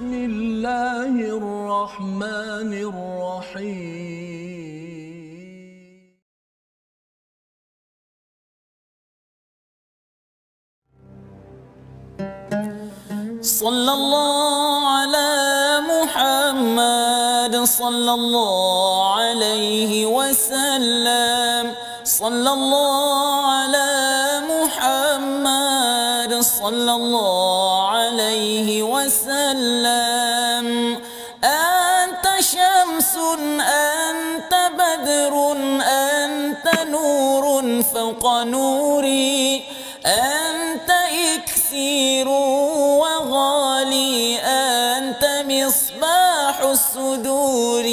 بسم الله الرحمن الرحيم صلى الله على محمد صلى الله عليه وسلم صلى الله على محمد صلى الله عليه وسلم أنت شمس أنت بدر أنت نور فوق نوري أنت إكسير وغالي أنت مصباح الصدور.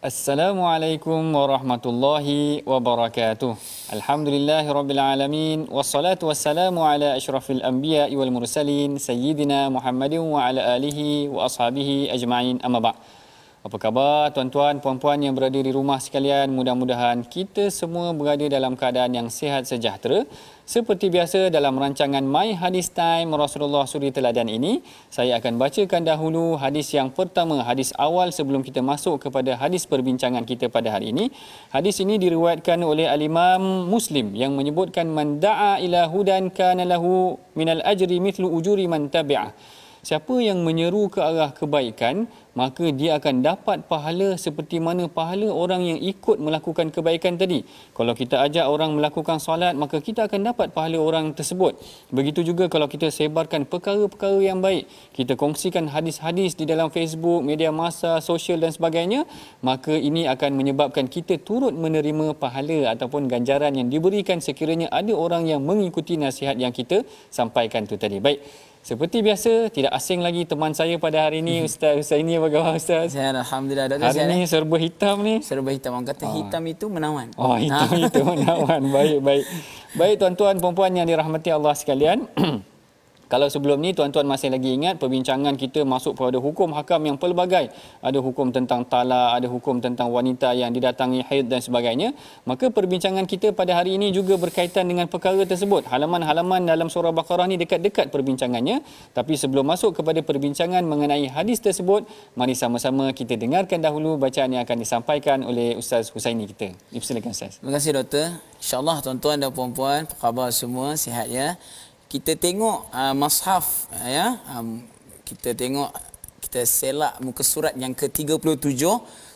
Assalamualaikum warahmatullahi wabarakatuh. Alhamdulillahirabbil alamin wassalatu wassalamu ala asyrafil anbiya'i wal mursalin sayyidina Muhammadin wa ala alihi wa ashabihi ajma'in, amma ba'd. Apa khabar tuan-tuan, puan-puan yang berada di rumah sekalian? Mudah-mudahan kita semua berada dalam keadaan yang sihat sejahtera. Seperti biasa dalam rancangan My Hadis Time Rasulullah Suri Teladan ini, saya akan bacakan dahulu hadis yang pertama, hadis awal sebelum kita masuk kepada hadis perbincangan kita pada hari ini. Hadis ini diriwayatkan oleh Al-Imam Muslim yang menyebutkan man da'a ila hudan kana lahu minal ajri mithlu ujuri man tabi'ah. Siapa yang menyeru ke arah kebaikan, maka dia akan dapat pahala seperti mana pahala orang yang ikut melakukan kebaikan tadi. Kalau kita ajak orang melakukan solat, maka kita akan dapat pahala orang tersebut. Begitu juga kalau kita sebarkan perkara-perkara yang baik, kita kongsikan hadis-hadis di dalam Facebook, media massa, sosial dan sebagainya, maka ini akan menyebabkan kita turut menerima pahala ataupun ganjaran yang diberikan sekiranya ada orang yang mengikuti nasihat yang kita sampaikan tu tadi. Baik. Seperti biasa, tidak asing lagi teman saya pada hari ini, Ustaz Husaini. Bagaimana Ustaz? Saya alhamdulillah. Hari ini serba hitam ni. Serba hitam. Orang kata hitam itu menawan. Oh, hitam itu menawan. Baik. Baik tuan-tuan, puan-puan yang dirahmati Allah sekalian. Kalau sebelum ni tuan-tuan masih lagi ingat perbincangan kita masuk kepada hukum hakam yang pelbagai. Ada hukum tentang talak, ada hukum tentang wanita yang didatangi haid dan sebagainya. Maka perbincangan kita pada hari ini juga berkaitan dengan perkara tersebut. Halaman-halaman dalam surah Baqarah ni dekat-dekat perbincangannya. Tapi sebelum masuk kepada perbincangan mengenai hadis tersebut, mari sama-sama kita dengarkan dahulu bacaan yang akan disampaikan oleh Ustaz Husaini kita. Silakan Ustaz. Terima kasih Doktor. InsyaAllah tuan-tuan dan puan-puan, apa khabar semua? Sihat ya? Kita tengok mushaf ya. Kita tengok, kita selak muka surat yang ke-37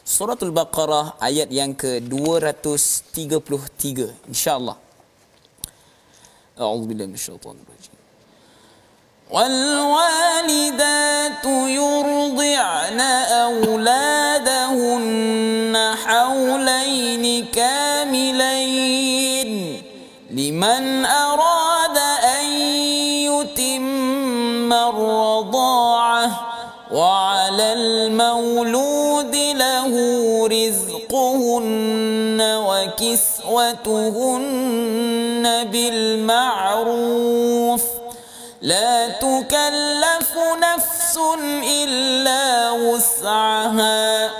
Suratul Baqarah ayat yang ke-233 insya-Allah. A'udzubillahi minasyaitonir rajim. Wal walidatu yurdi'na auladahunna hawlaini kamilain liman arada يتم الرضاعة وعلى المولود له رزقهن وكسوتهن بالمعروف لا تكلف نفس إلا وسعها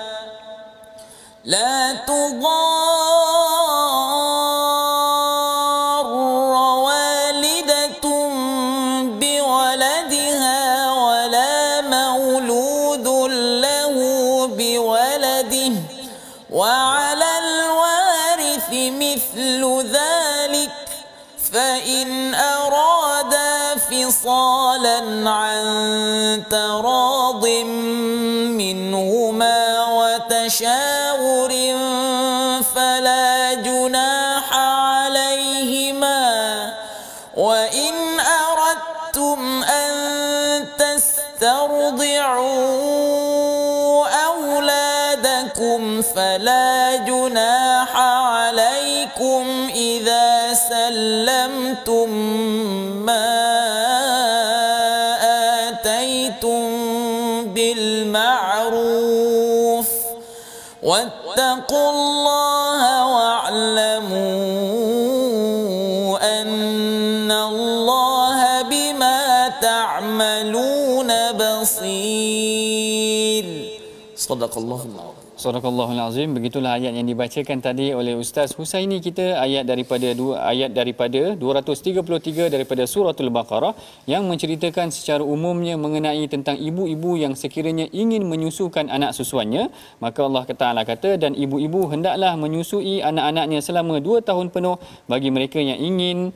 لا وعلى الوارث مثل ذلك فإن أرادا فصالا عن تراض منهما وتشاور فلا جناح عليهما وإن أردتم أن تسترضعوا فلا جناح عليكم إذا سلمتم ما آتيتم بالمعروف واتقوا الله واعلموا أن الله بما تعملون بصير. صدق الله العظيم. Sadaqallahul Azim. Begitulah ayat yang dibacakan tadi oleh Ustaz Husaini kita, ayat daripada 233 daripada suratul Baqarah yang menceritakan secara umumnya mengenai tentang ibu-ibu yang sekiranya ingin menyusukan anak susuannya, maka Allah Taala kata, dan ibu-ibu hendaklah menyusui anak-anaknya selama 2 tahun penuh bagi mereka yang ingin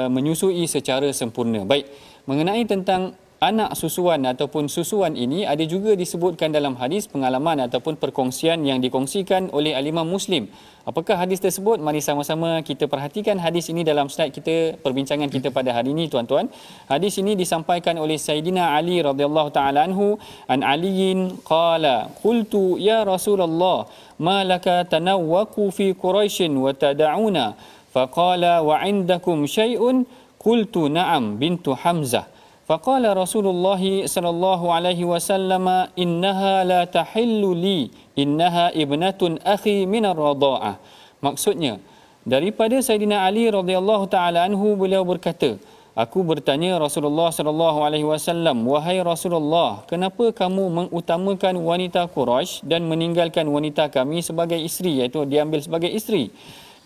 menyusui secara sempurna. Baik, mengenai tentang anak susuan ataupun susuan ini ada juga disebutkan dalam hadis pengalaman ataupun perkongsian yang dikongsikan oleh Al-Imam Muslim. Apakah hadis tersebut? Mari sama-sama kita perhatikan hadis ini dalam slide kita, perbincangan kita pada hari ini, tuan-tuan. Hadis ini disampaikan oleh Sayyidina Ali radhiyallahu taala anhu, an Aliyin qala qultu ya Rasulullah ma laka tanawwaqu fi Quraisyin wa tad'una faqala wa 'indakum syai'un qultu na'am bintu Hamzah. فقال رسول الله صلى الله عليه وسلم إنها لا تحل لي إنها ابنة أخي من الرضاعة. Maksudnya, daripada Sayyidina Ali radhiyallahu taala anhu, beliau berkata, aku bertanya Rasulullah sallallahu alaihi wasallam, wahai Rasulullah, kenapa kamu mengutamakan wanita Quraisy dan meninggalkan wanita kami sebagai isteri, iaitu diambil sebagai isteri?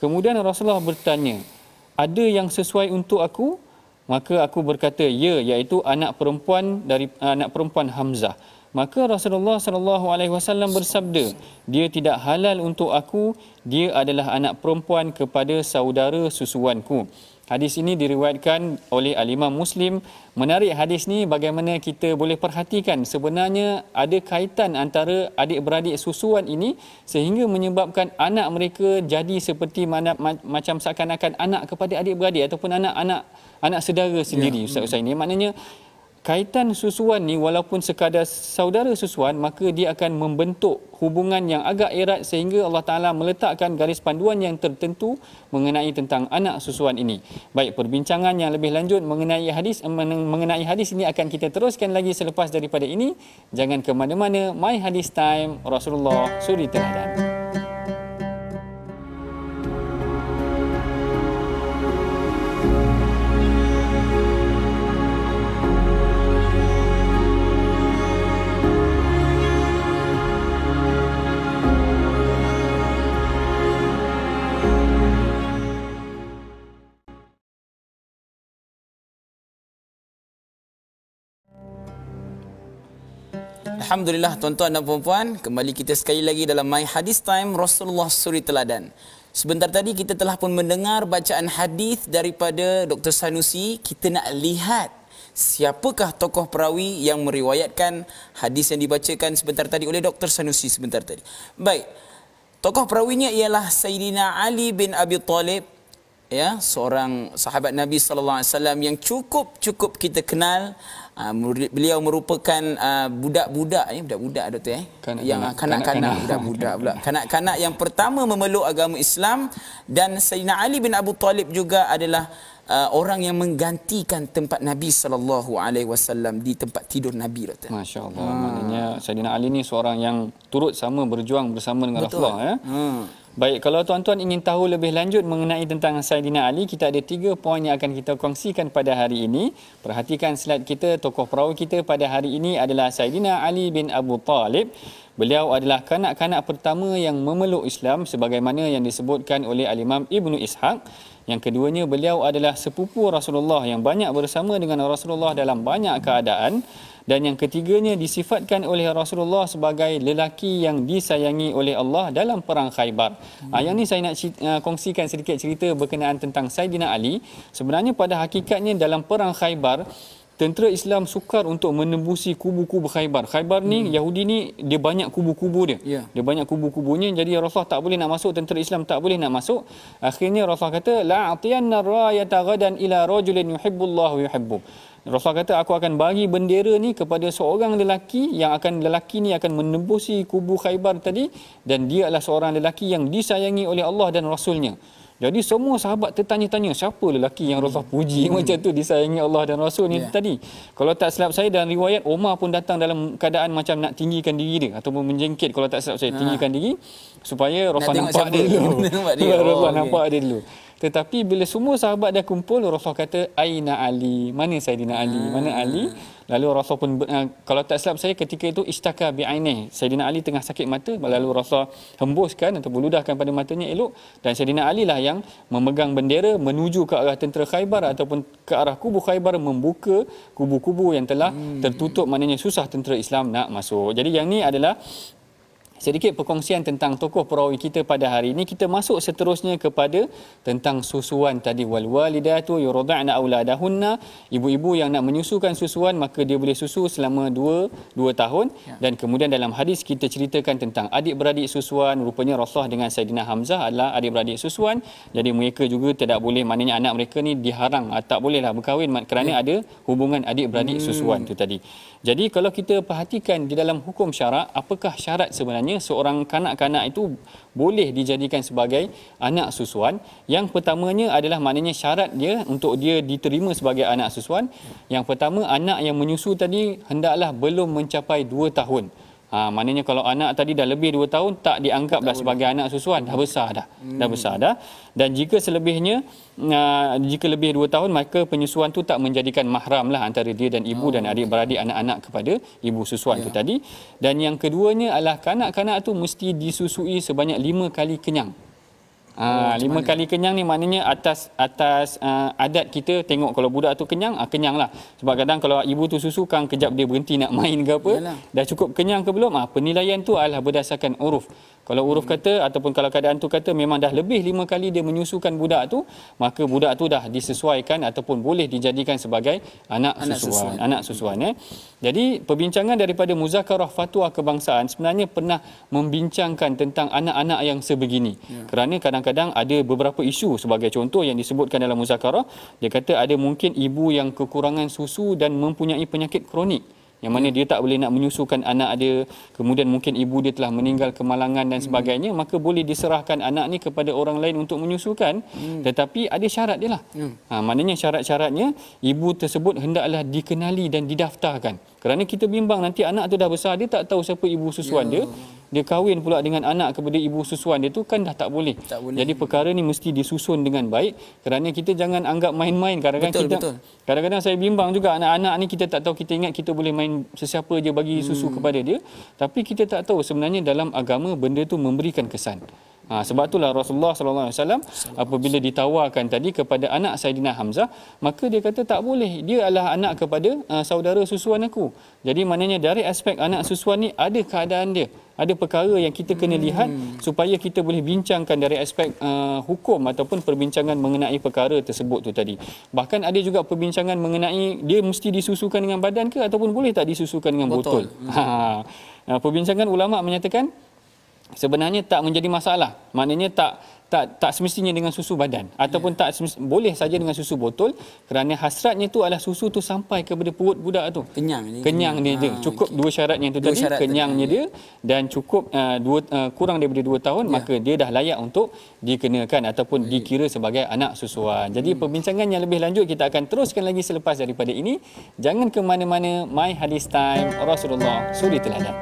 Kemudian Rasulullah bertanya, ada yang sesuai untuk aku? Maka aku berkata, ya, iaitu anak perempuan Hamzah. Maka Rasulullah sallallahu alaihi wasallam bersabda, dia tidak halal untuk aku, dia adalah anak perempuan kepada saudara susuanku. Hadis ini diriwayatkan oleh Al-Imam Muslim. Menarik hadis ni, bagaimana kita boleh perhatikan sebenarnya ada kaitan antara adik-beradik susuan ini sehingga menyebabkan anak mereka jadi seperti macam seakan-akan anak kepada adik-beradik ataupun anak saudara sendiri. Ustaz ini maknanya kaitan susuan ni walaupun sekadar saudara susuan, maka dia akan membentuk hubungan yang agak erat sehingga Allah Ta'ala meletakkan garis panduan yang tertentu mengenai tentang anak susuan ini. Baik, perbincangan yang lebih lanjut mengenai hadis ini akan kita teruskan lagi selepas daripada ini. Jangan ke mana-mana. My Hadis Time, Rasulullah Suri Teladan. Alhamdulillah, tuan-tuan dan puan-puan, kembali kita sekali lagi dalam My Hadis Time, Rasulullah Suri Teladan. Sebentar tadi kita telah pun mendengar bacaan hadis daripada Dr. Sanusi. Kita nak lihat siapakah tokoh perawi yang meriwayatkan hadis yang dibacakan sebentar tadi oleh Dr. Sanusi sebentar tadi. Baik, tokoh perawinya ialah Sayyidina Ali bin Abi Talib, ya, seorang sahabat Nabi sallallahu alaihi wasallam yang cukup kita kenal. Beliau merupakan budak-budak Doktor, yang kanak-kanak, budak-budak pula, kanak-kanak yang pertama memeluk agama Islam. Dan Sayyidina Ali bin Abu Talib juga adalah orang yang menggantikan tempat Nabi sallallahu alaihi wasallam di tempat tidur Nabi, Doktor. Masya-Allah. Maknanya Sayyidina Ali ni seorang yang turut sama berjuang bersama dengan Rasulullah, ya. Baik, kalau tuan-tuan ingin tahu lebih lanjut mengenai tentang Sayyidina Ali, kita ada 3 poin yang akan kita kongsikan pada hari ini. Perhatikan slide kita. Tokoh perawi kita pada hari ini adalah Sayyidina Ali bin Abu Talib. Beliau adalah kanak-kanak pertama yang memeluk Islam sebagaimana yang disebutkan oleh Al-Imam Ibnu Ishaq. Yang keduanya, beliau adalah sepupu Rasulullah yang banyak bersama dengan Rasulullah dalam banyak keadaan. Dan yang ketiganya, disifatkan oleh Rasulullah sebagai lelaki yang disayangi oleh Allah dalam perang Khaybar. Yang ni saya nak kongsikan sedikit cerita berkenaan tentang Sayyidina Ali. Sebenarnya pada hakikatnya dalam perang Khaybar, tentera Islam sukar untuk menembusi kubu-kubu Khaybar. Khaybar ni, Yahudi ni, dia banyak kubu-kubu dia. Dia banyak kubu-kubunya. Jadi Rasulullah tak boleh nak masuk, tentera Islam tak boleh nak masuk. Akhirnya Rasulullah kata, la'atiyanna rayata ghadan ila rajulin yuhibbullahu yuhibbu. Rasulullah kata, aku akan bagi bendera ni kepada seorang lelaki lelaki ni akan menembusi kubu Khaybar tadi, dan dia adalah seorang lelaki yang disayangi oleh Allah dan Rasulnya. Jadi semua sahabat tertanya-tanya, siapa lelaki yang Rasulullah puji macam tu, disayangi Allah dan Rasul ni tadi. Kalau tak silap saya, dalam riwayat Umar pun datang dalam keadaan macam nak tinggikan diri dia ataupun menjengkit, kalau tak silap saya, tinggikan diri supaya Rasulullah nampak dia dulu. Rasulullah nampak dia dulu. Tetapi bila semua sahabat dah kumpul, Rasul kata, Aina Ali? Mana Saidina Ali? Mana Ali? Lalu Rasul pun, kalau tak silap saya ketika itu istaka bi'ainih. Saidina Ali tengah sakit mata, lalu Rasul hembuskan atau ludahkan pada matanya elok, dan Saidina Ali lah yang memegang bendera menuju ke arah tentera Khaybar ataupun ke arah kubu Khaybar, membuka kubu-kubu yang telah tertutup, maknanya susah tentera Islam nak masuk. Jadi yang ni adalah sedikit perkongsian tentang tokoh perawi kita pada hari ini. Kita masuk seterusnya kepada tentang susuan tadi. Wal walidatu yurda'na auladahunna. Ibu-ibu yang nak menyusukan susuan, maka dia boleh susu selama 2 tahun. Dan kemudian dalam hadis kita ceritakan tentang adik-beradik susuan. Rupanya Rasulullah dengan Saidina Hamzah adalah adik-beradik susuan. Jadi mereka juga tidak boleh, maknanya anak mereka ni diharang, tak bolehlah berkahwin kerana ada hubungan adik-beradik susuan tu tadi. Jadi kalau kita perhatikan di dalam hukum syarak, apakah syarat sebenarnya seorang kanak-kanak itu boleh dijadikan sebagai anak susuan? Yang pertamanya adalah maknanya syarat dia untuk dia diterima sebagai anak susuan. Yang pertama, anak yang menyusu tadi hendaklah belum mencapai 2 tahun. Maknanya kalau anak tadi dah lebih 2 tahun tak dianggap dah sebagai anak susuan, dah besar dah. Dah besar dah. Dan jika selebihnya, jika lebih 2 tahun, maka penyusuan tu tak menjadikan mahram lah antara dia dan ibu dan adik-beradik anak-anak kepada ibu susuan tu tadi. Dan yang keduanya adalah kanak-kanak tu mesti disusui sebanyak 5 kali kenyang. 5 kali kenyang ni maknanya atas adat kita tengok kalau budak tu kenyang, kenyang lah. Sebab kadang kalau ibu tu susu kan kejap dia berhenti nak main ke apa. Yalah. Dah cukup kenyang ke belum? Penilaian tu adalah berdasarkan uruf. Kalau uruf kata ataupun kalau keadaan tu kata memang dah lebih 5 kali dia menyusukan budak tu, maka budak tu dah disesuaikan ataupun boleh dijadikan sebagai anak susuan. Jadi perbincangan daripada Muzakarah Fatwa Kebangsaan sebenarnya pernah membincangkan tentang anak-anak yang sebegini. Kerana kadang-kadang ada beberapa isu, sebagai contoh yang disebutkan dalam muzakarah, dia kata ada mungkin ibu yang kekurangan susu dan mempunyai penyakit kronik, yang mana dia tak boleh nak menyusukan anak dia, kemudian mungkin ibu dia telah meninggal kemalangan dan sebagainya, maka boleh diserahkan anak ni kepada orang lain untuk menyusukan. Tetapi ada syarat dia lah. Maknanya syarat-syaratnya ibu tersebut hendaklah dikenali dan didaftarkan. Kerana kita bimbang nanti anak tu dah besar, dia tak tahu siapa ibu susuan dia. Dia kahwin pula dengan anak kepada ibu susuan dia tu, kan dah tak boleh. Jadi perkara ni mesti disusun dengan baik. Kerana kita jangan anggap main-main. Kadang-kadang saya bimbang juga anak-anak ni, kita tak tahu, kita ingat kita boleh main sesiapa je bagi susu kepada dia. Tapi kita tak tahu sebenarnya dalam agama benda tu memberikan kesan. Sebab itulah Rasulullah SAW apabila ditawarkan tadi kepada anak Saidina Hamzah, maka dia kata tak boleh, dia adalah anak kepada saudara susuan aku. Jadi maknanya dari aspek anak susuan ni ada keadaan dia, ada perkara yang kita kena lihat supaya kita boleh bincangkan dari aspek hukum ataupun perbincangan mengenai perkara tersebut tu tadi. Bahkan ada juga perbincangan mengenai dia mesti disusukan dengan badan ke ataupun boleh tak disusukan dengan botol. Perbincangan ulama menyatakan sebenarnya tak menjadi masalah. Maknanya tak semestinya dengan susu badan ataupun tak boleh saja dengan susu botol, kerana hasratnya tu adalah susu tu sampai kepada perut budak tu. Kenyang dia cukup dua syaratnya tu tadi, kenyangnya dia dan cukup kurang daripada 2 tahun, maka dia dah layak untuk dikenakan ataupun dikira sebagai anak susuan. Jadi perbincangan yang lebih lanjut kita akan teruskan lagi selepas daripada ini. Jangan ke mana-mana. My Hadis Time, Rasulullah Suri Teladan.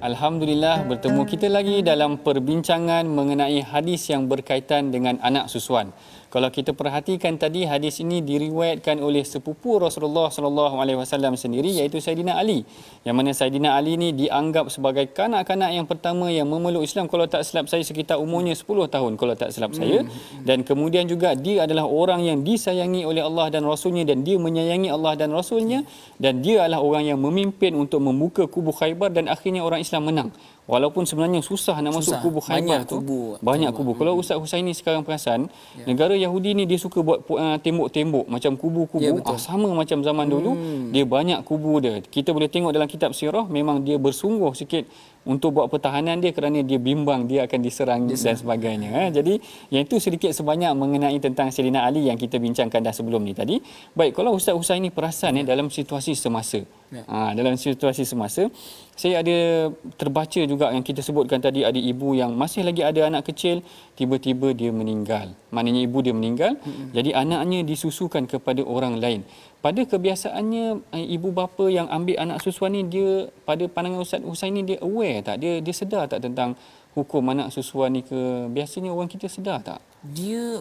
Alhamdulillah, bertemu kita lagi dalam perbincangan mengenai hadis yang berkaitan dengan anak susuan. Kalau kita perhatikan tadi, hadis ini diriwayatkan oleh sepupu Rasulullah SAW sendiri, iaitu Saidina Ali. Yang mana Saidina Ali ni dianggap sebagai kanak-kanak yang pertama yang memeluk Islam. Kalau tak silap saya sekitar umurnya 10 tahun kalau tak silap saya. Dan kemudian juga dia adalah orang yang disayangi oleh Allah dan Rasulnya, dan dia menyayangi Allah dan Rasulnya, dan dia adalah orang yang memimpin untuk membuka kubu Khaybar dan akhirnya orang Islam menang. Walaupun sebenarnya susah nak masuk kubu Khaybar tu. Banyak kubu. Kalau Ustaz Husaini sekarang perasan, negara Yahudi ni dia suka buat tembok-tembok macam kubu-kubu, sama macam zaman dulu. Dia banyak kubu dia. Kita boleh tengok dalam kitab sirah, memang dia bersungguh sikit untuk buat pertahanan dia kerana dia bimbang dia akan diserang dan sebagainya. Jadi yang itu sedikit sebanyak mengenai tentang Saidina Ali yang kita bincangkan dah sebelum ni tadi. Baik, kalau Ustaz Husaini perasan dalam situasi semasa. Dalam situasi semasa, saya ada terbaca juga yang kita sebutkan tadi, ada ibu yang masih lagi ada anak kecil, tiba-tiba dia meninggal. Maknanya ibu dia meninggal, jadi anaknya disusukan kepada orang lain. Pada kebiasaannya ibu bapa yang ambil anak susuan ni, dia pada pandangan Ustaz Husaini, dia aware tak? Dia sedar tak tentang hukum anak susuan ni ke? Biasanya orang kita sedar tak? Dia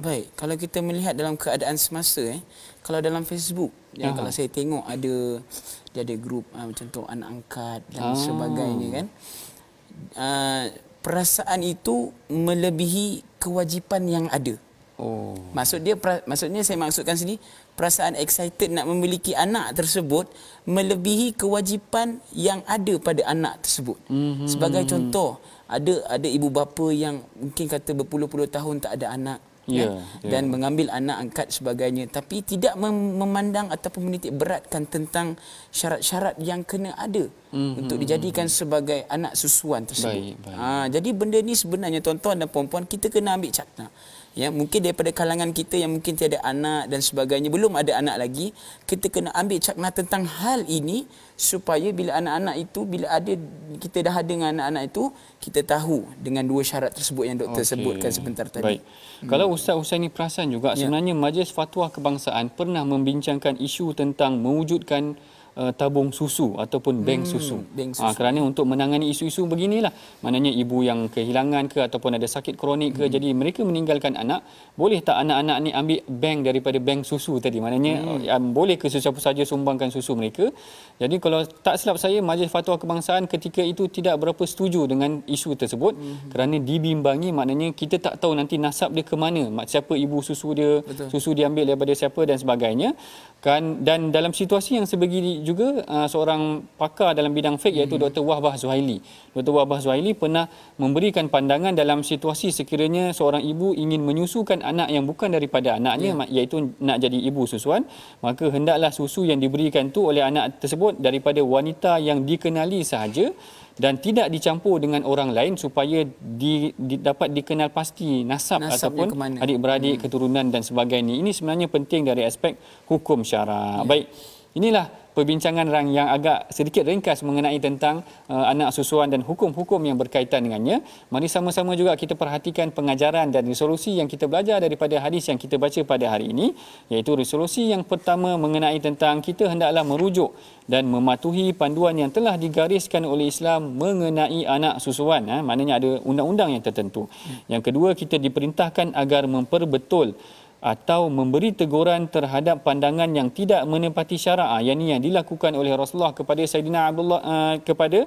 baik, kalau kita melihat dalam keadaan semasa kalau dalam Facebook yang kalau saya tengok dia ada grup macam tu, anak angkat dan sebagainya kan. Perasaan itu melebihi kewajipan yang ada. Maksudnya saya maksudkan sini, perasaan excited nak memiliki anak tersebut melebihi kewajipan yang ada pada anak tersebut. Sebagai contoh, ada ibu bapa yang mungkin kata berpuluh-puluh tahun tak ada anak, dan mengambil anak angkat sebagainya, tapi tidak memandang ataupun menitik beratkan tentang syarat-syarat yang kena ada untuk dijadikan sebagai anak susuan tersebut. Jadi benda ni sebenarnya tuan-tuan dan puan-puan, kita kena ambil cakna. Ya, mungkin daripada kalangan kita yang mungkin tiada anak dan sebagainya, belum ada anak lagi, kita kena ambil cakna tentang hal ini, supaya bila anak-anak itu, bila ada, kita dah ada dengan anak-anak itu, kita tahu dengan dua syarat tersebut yang doktor sebutkan sebentar tadi. Baik. Kalau Ustaz Husaini perasan juga, sebenarnya Majlis Fatwa Kebangsaan pernah membincangkan isu tentang mewujudkan tabung susu ataupun bank susu. Kerana untuk menangani isu-isu beginilah, maknanya ibu yang kehilangan ke ataupun ada sakit kronik ke, jadi mereka meninggalkan anak, boleh tak anak-anak ni ambil bank daripada bank susu tadi? Maknanya boleh ke sesiapa saja sumbangkan susu mereka? Jadi kalau tak silap saya, Majlis Fatwa Kebangsaan ketika itu tidak berapa setuju dengan isu tersebut, kerana dibimbangi, maknanya kita tak tahu nanti nasab dia ke mana, siapa ibu susu dia, susu diambil daripada siapa dan sebagainya kan. Dan dalam situasi yang sebegini juga, seorang pakar dalam bidang fiqh iaitu Dr. Wahbah Zuhaili. Dr. Wahbah Zuhaili pernah memberikan pandangan dalam situasi sekiranya seorang ibu ingin menyusukan anak yang bukan daripada anaknya, iaitu nak jadi ibu susuan, maka hendaklah susu yang diberikan tu oleh anak tersebut daripada wanita yang dikenali sahaja dan tidak dicampur dengan orang lain, supaya dapat dikenal pasti nasabnya ataupun adik-beradik, keturunan dan sebagainya. Ini sebenarnya penting dari aspek hukum syarak. Baik, inilah perbincangan yang agak sedikit ringkas mengenai tentang anak susuan dan hukum-hukum yang berkaitan dengannya. Mari sama-sama juga kita perhatikan pengajaran dan resolusi yang kita belajar daripada hadis yang kita baca pada hari ini, iaitu resolusi yang pertama mengenai tentang kita hendaklah merujuk dan mematuhi panduan yang telah digariskan oleh Islam mengenai anak susuan. Maknanya ada undang-undang yang tertentu. Yang kedua, kita diperintahkan agar memperbetul atau memberi teguran terhadap pandangan yang tidak menepati syarak, yang dilakukan oleh Rasulullah kepada Saidina Abdullah, kepada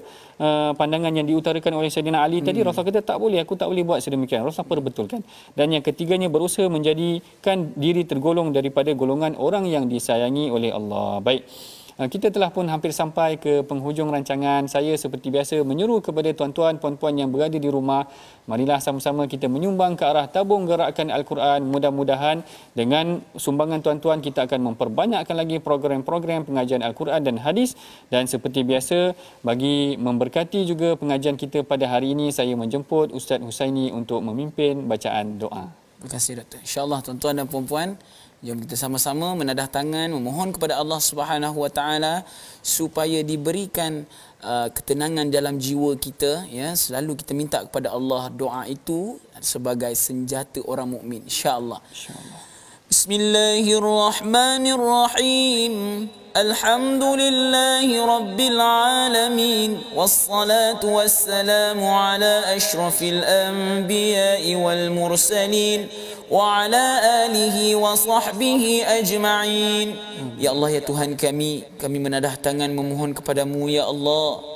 pandangan yang diutarakan oleh Saidina Ali tadi. Rasulullah kata tak boleh, aku tak boleh buat sedemikian. Rasulullah perbetulkan. Dan yang ketiganya, berusaha menjadikan diri tergolong daripada golongan orang yang disayangi oleh Allah. Baik, kita telah pun hampir sampai ke penghujung rancangan. Saya seperti biasa menyeru kepada tuan-tuan, puan-puan yang berada di rumah, marilah sama-sama kita menyumbang ke arah tabung gerakan Al-Quran. Mudah-mudahan dengan sumbangan tuan-tuan kita akan memperbanyakkan lagi program-program pengajian Al-Quran dan hadis. Dan seperti biasa, bagi memberkati juga pengajian kita pada hari ini, saya menjemput Ustaz Husaini untuk memimpin bacaan doa. Terima kasih Doktor. InsyaAllah tuan-tuan dan puan-puan, jom kita sama-sama menadah tangan memohon kepada Allah Subhanahu Wa Taala supaya diberikan ketenangan dalam jiwa kita. Ya, selalu kita minta kepada Allah, doa itu sebagai senjata orang mukmin. Insya-Allah. Bismillahirrahmanirrahim. Alhamdulillahi Rabbil Alamin. Wassalatu wassalamu ala ashrafil anbiya'i wal mursalin wa ala alihi wa sahbihi ajma'in. Ya Allah, ya Tuhan kami menadah tangan memohon kepadamu, ya Allah.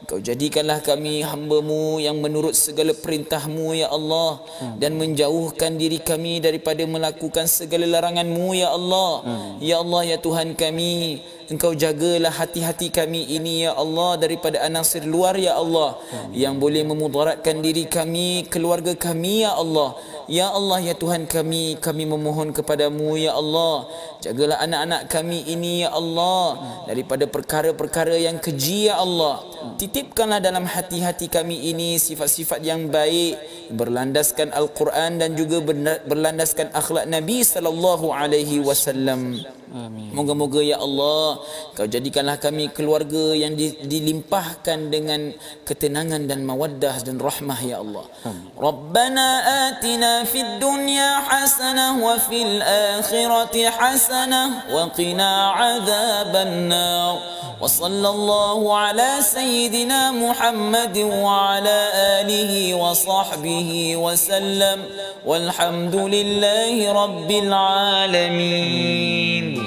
Kau jadikanlah kami hamba-Mu yang menurut segala perintah-Mu, ya Allah, dan menjauhkan diri kami daripada melakukan segala larangan-Mu, ya Allah. Ya Allah, ya Tuhan kami, Engkau jagalah hati-hati kami ini, ya Allah, daripada anasir luar, ya Allah, yang boleh memudaratkan diri kami, keluarga kami, ya Allah. Ya Allah, ya Tuhan kami memohon kepadamu, ya Allah, jagalah anak-anak kami ini, ya Allah, daripada perkara-perkara yang keji, ya Allah. Titipkanlah dalam hati-hati kami ini sifat-sifat yang baik, berlandaskan Al-Quran dan juga berlandaskan akhlak Nabi sallallahu alaihi wasallam. Amin. Moga-moga ya Allah Kau jadikanlah kami keluarga yang dilimpahkan dengan ketenangan dan mawaddah dan rahmah ya Allah. Rabbana atina fid dunya hasanah wa fil akhirati hasanah wa qina adzaban nar. Wa sallallahu ala sayyidina Muhammadin wa ala alihi wa sahbihi wa sallam. Walhamdulillahi rabbil alamin.